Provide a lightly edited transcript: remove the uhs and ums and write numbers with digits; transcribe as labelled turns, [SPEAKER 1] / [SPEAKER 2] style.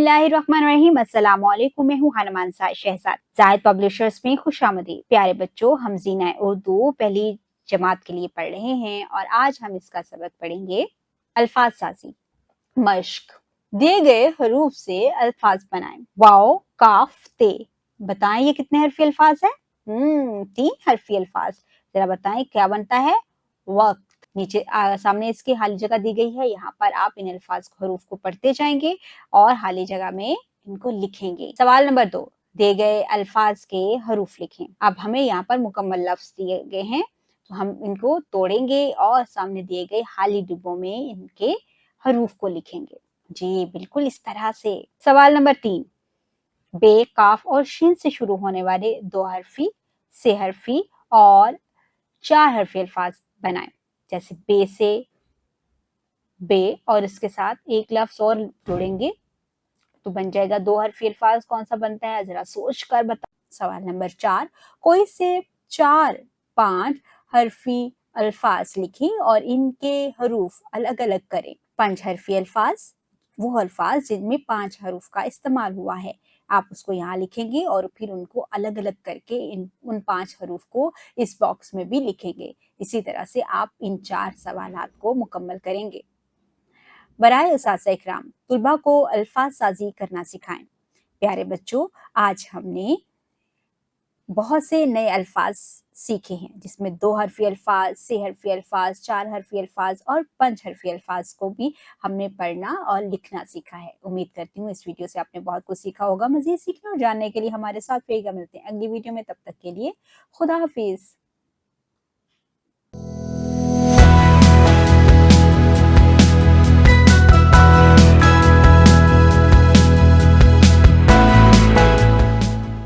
[SPEAKER 1] बिस्मिल्लाहिर्रहमानिर्रहीम। अस्सलाम वालेकुम। मैं हूँ हनुमान शहजाद। जायद पब्लिशर्स में खुशामदीद। प्यारे बच्चों, हम जीना उर्दू पहली जमात के लिए पढ़ रहे हैं और आज हम इसका सबक पढ़ेंगे अल्फाज साजी। मश्क। दिए गए हरूफ से अल्फाज बनाएं। वाओ, काफ, ते। बताएं ये कितने हरफी अल्फाज है? 3 हरफी अल्फाज। जरा बताएं क्या बनता है? वक्त। नीचे सामने इसके खाली जगह दी गई है, यहाँ पर आप इन अल्फाज हरूफ को पढ़ते जाएंगे और खाली जगह में इनको लिखेंगे। सवाल नंबर 2, दिए गए अल्फाज के हरूफ लिखें। अब हमें यहाँ पर मुकम्मल लफ्ज दिए गए हैं, तो हम इनको तोड़ेंगे और सामने दिए गए खाली डिब्बों में इनके हरूफ को लिखेंगे। जी बिल्कुल इस तरह से। सवाल नंबर 3, बे, काफ और शिन से शुरू होने वाले 2 हरफी, से हरफी और 4 हरफी अल्फाज बनाएं। जैसे बे से, बे और इसके साथ एक लफ्ज और जोड़ेंगे तो बन जाएगा 2 हरफी अल्फाज। कौन सा बनता है जरा सोच कर बताओ। सवाल नंबर 4, कोई से 4-5 हरफी अल्फाज लिखें और इनके हरूफ अलग अलग करें। 5 हरफी अल्फाज, वो अल्फाज जिनमें 5 हरूफ का इस्तेमाल हुआ है, आप उसको यहाँ लिखेंगे और फिर उनको अलग अलग करके उन 5 हरूफ को इस बॉक्स में भी लिखेंगे। इसी तरह से आप इन 4 सवालात को मुकम्मल करेंगे। बराए उसासा इकराम, तुलबा को अल्फाज साजी करना सिखाएं। प्यारे बच्चों, आज हमने बहुत से नए अल्फाज सीखे हैं, जिसमें 2 हरफी अल्फाज, से हरफी अल्फाज, 4 हरफी अल्फाज और 5 हरफी अल्फाज को भी हमने पढ़ना और लिखना सीखा है। उम्मीद करती हूँ इस वीडियो से आपने बहुत कुछ सीखा होगा। मज़ीद सीखने और जानने के लिए हमारे साथ रहेगा। मिलते हैं अगली वीडियो में, तब तक के लिए खुदा हाफिज।